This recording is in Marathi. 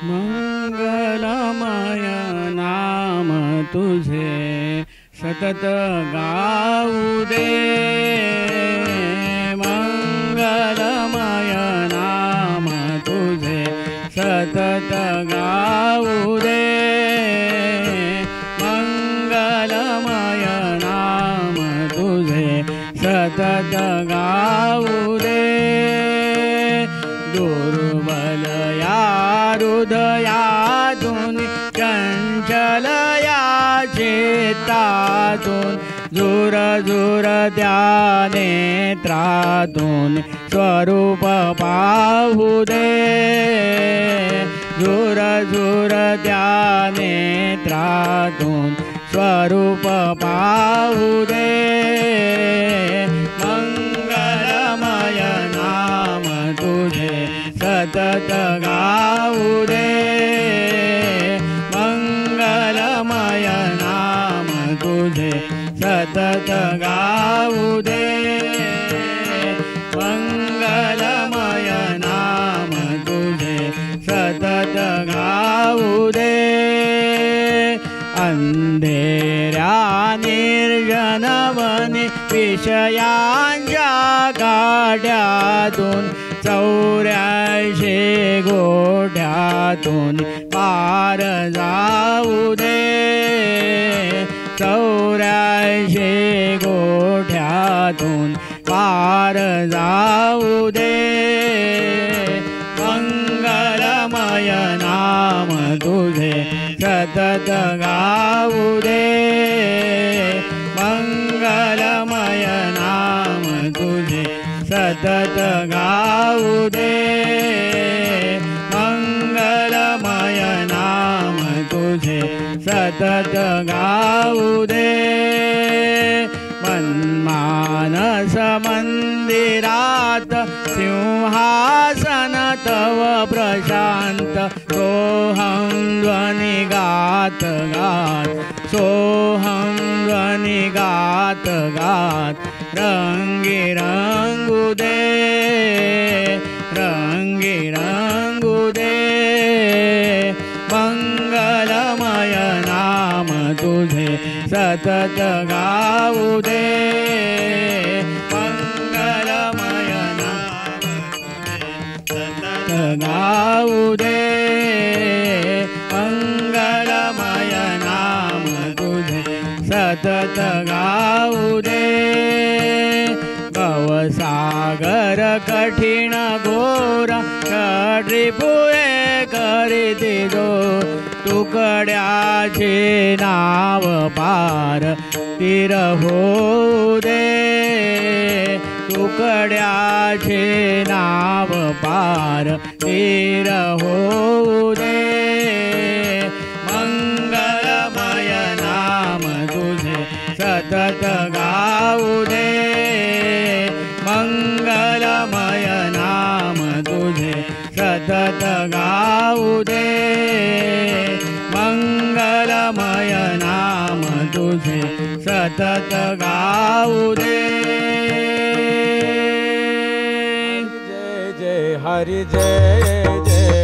मंगलमय नाम तुझे सतत गाऊ दे, मंगलमय नाम तुझे सतत गाऊ दे, मंगलमय नाम तुझे सतत गाऊ दे। दुर्बल या हृदयातून चंचल या चेतातून झुर झुर त्या नेत्रातून स्वरूप पाहू दे, झुर झुर त्या नेत्रातून स्वरूप पाहू दे। मंगलमय नाम तुझे सतत गाऊ दे, मंगलमय नाम तुझे सतत गाऊ दे, मंगलमय नाम तुझे सतत गाऊ दे। अंधेऱ्या निर्जन वने विषयांच्या गाड्यातून 84 गोठ्यातून पार जाऊ दे, 84 गोठ्यातून पार जाऊ दे। मंगलमय नाम तुझे सतत गाऊ दे, मंगलमय नाम तुझे सतत गाऊ दे, मंगलमय नाम तुझे सतत गाऊ दे। मनमानस मंदिरात सिंहासन तव प्रशांत, सोहं ध्वनि गात गात, सोहं ध्वनि गात गात रंगी रंगू दे, रंगी रंगू दे। मंगलमय नाम तुझे सतत गाऊ दे, मंगलमय नाम तुझे सतत गाऊ दे, मंगलमय नाम तुझे सतत गाऊ दे। भवसागर कठीण घोर षड्रिपुए करीती जो, तुकड्याचे नाव पार तीर होऊ दे, तुकड्याचे नाव पार तीर होऊ दे। मंगलमय नाम तुझे सतत गाऊ दे, मंगलमय नाम तुझे सतत गाऊ दे, मंगलमय नाम तुझे सतत गाऊ दे। जय जय हरि जय जय